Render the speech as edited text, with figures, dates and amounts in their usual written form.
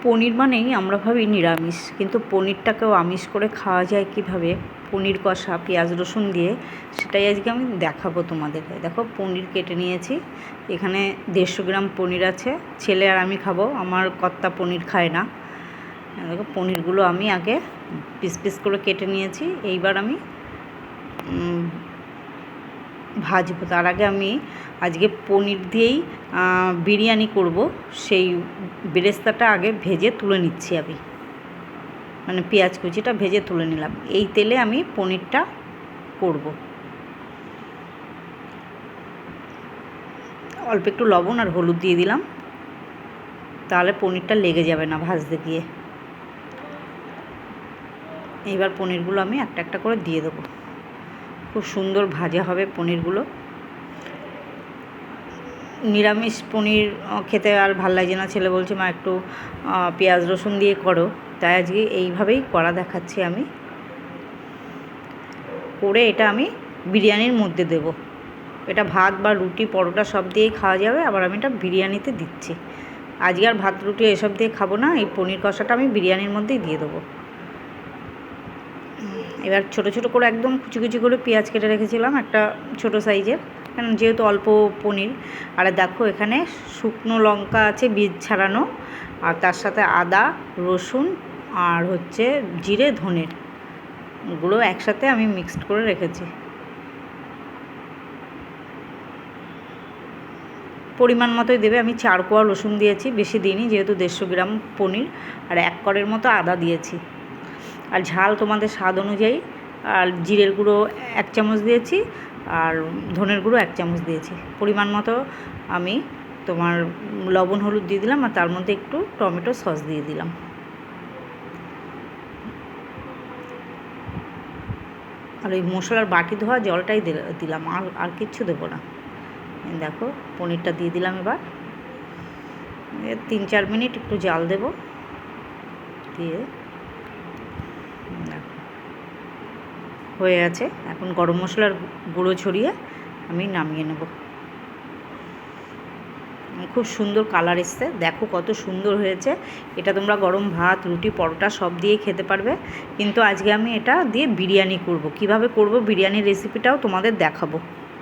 পনির মানেই আমরা ভাবি নিরামিষ, কিন্তু পনিরটাকেও আমিষ করে খাওয়া যায় কীভাবে, পনির কষা পেঁয়াজ রসুন দিয়ে, সেটাই আজকে আমি দেখাবো তোমাদের। দেখো পনির কেটে নিয়েছি, এখানে 150 গ্রাম পনির আছে। ছেলে আর আমি খাবো, আমার কর্তা পনির খায় না। দেখো পনিরগুলো আমি আগে পিস পিস করে কেটে নিয়েছি। এইবার আমি ভাজবো। তার আগে আমি আজকে পনির দিয়েই বিরিয়ানি করব, সেই বেরেস্তাটা আগে ভেজে তুলে নিচ্ছি আমি, মানে পেঁয়াজ কুচিটা ভেজে তুলে নিলাম। এই তেলে আমি পনিরটা করব। অল্প একটু লবণ আর হলুদ দিয়ে দিলাম, তাহলে পনিরটা লেগে যাবে না ভাজতে গিয়ে। এইবার পনিরগুলো আমি একটা একটা করে দিয়ে দেবো। খুব সুন্দর ভাজা হবে পনিরগুলো। নিরামিষ পনির খেতে আর ভাল লাগে না, ছেলে বলছে মা একটু পেঁয়াজ রসুন দিয়ে করো, তাই আজকে এইভাবেই করা দেখাচ্ছি আমি। করে এটা আমি বিরিয়ানির মধ্যে দেব। এটা ভাত বা রুটি পরোটা সব দিয়েই খাওয়া যাবে, আবার আমি এটা বিরিয়ানিতে দিচ্ছি। আজকে আর ভাত রুটি এসব দিয়ে খাবো না, এই পনির কষাটা আমি বিরিয়ানির মধ্যেই দিয়ে দেবো। এবার ছোটো ছোটো করে একদম কুচি কুচি করে পেঁয়াজ কেটে রেখেছিলাম, একটা ছোটো সাইজের, কারণ যেহেতু অল্প পনির। আর দেখো এখানে শুকনো লঙ্কা আছে বীজ ছাড়ানো, আর তার সাথে আদা রসুন আর হচ্ছে জিরে ধনের গুঁড়ো একসাথে আমি মিক্সড করে রেখেছি। পরিমাণ মতোই দেবে। আমি 4 কোয়া রসুন দিয়েছি, বেশি দিইনি, যেহেতু 150 গ্রাম পনির। আর 1 কড়ের মতো আদা দিয়েছি। আর ঝাল তোমাদের স্বাদ অনুযায়ী। আর জিরের গুঁড়ো 1 চামচ দিয়েছি, আর ধনের গুঁড়ো 1 চামচ দিয়েছি। পরিমাণ মতো আমি তোমার লবণ হলুদ দিয়ে দিলাম, আর তার মধ্যে একটু টমেটো সস দিয়ে দিলাম। আর ওই মশলার বাটি ধোয়া জলটাই দিলাম, আর কিচ্ছু দেবো না। দেখো পনিরটা দিয়ে দিলাম। এবার 3-4 মিনিট একটু জাল দেব, দিয়ে হয়ে আছে। এখন গরম মশলার গুঁড়ো ছড়িয়ে আমি নামিয়ে নেব। খুব সুন্দর কালার এসছে, দেখো কত সুন্দর হয়েছে। এটা তোমরা গরম ভাত রুটি পরোটা সব দিয়ে খেতে পারবে, কিন্তু আজকে আমি এটা দিয়ে বিরিয়ানি করব। কিভাবে করব বিরিয়ানির রেসিপিটাও তোমাদের দেখাবো।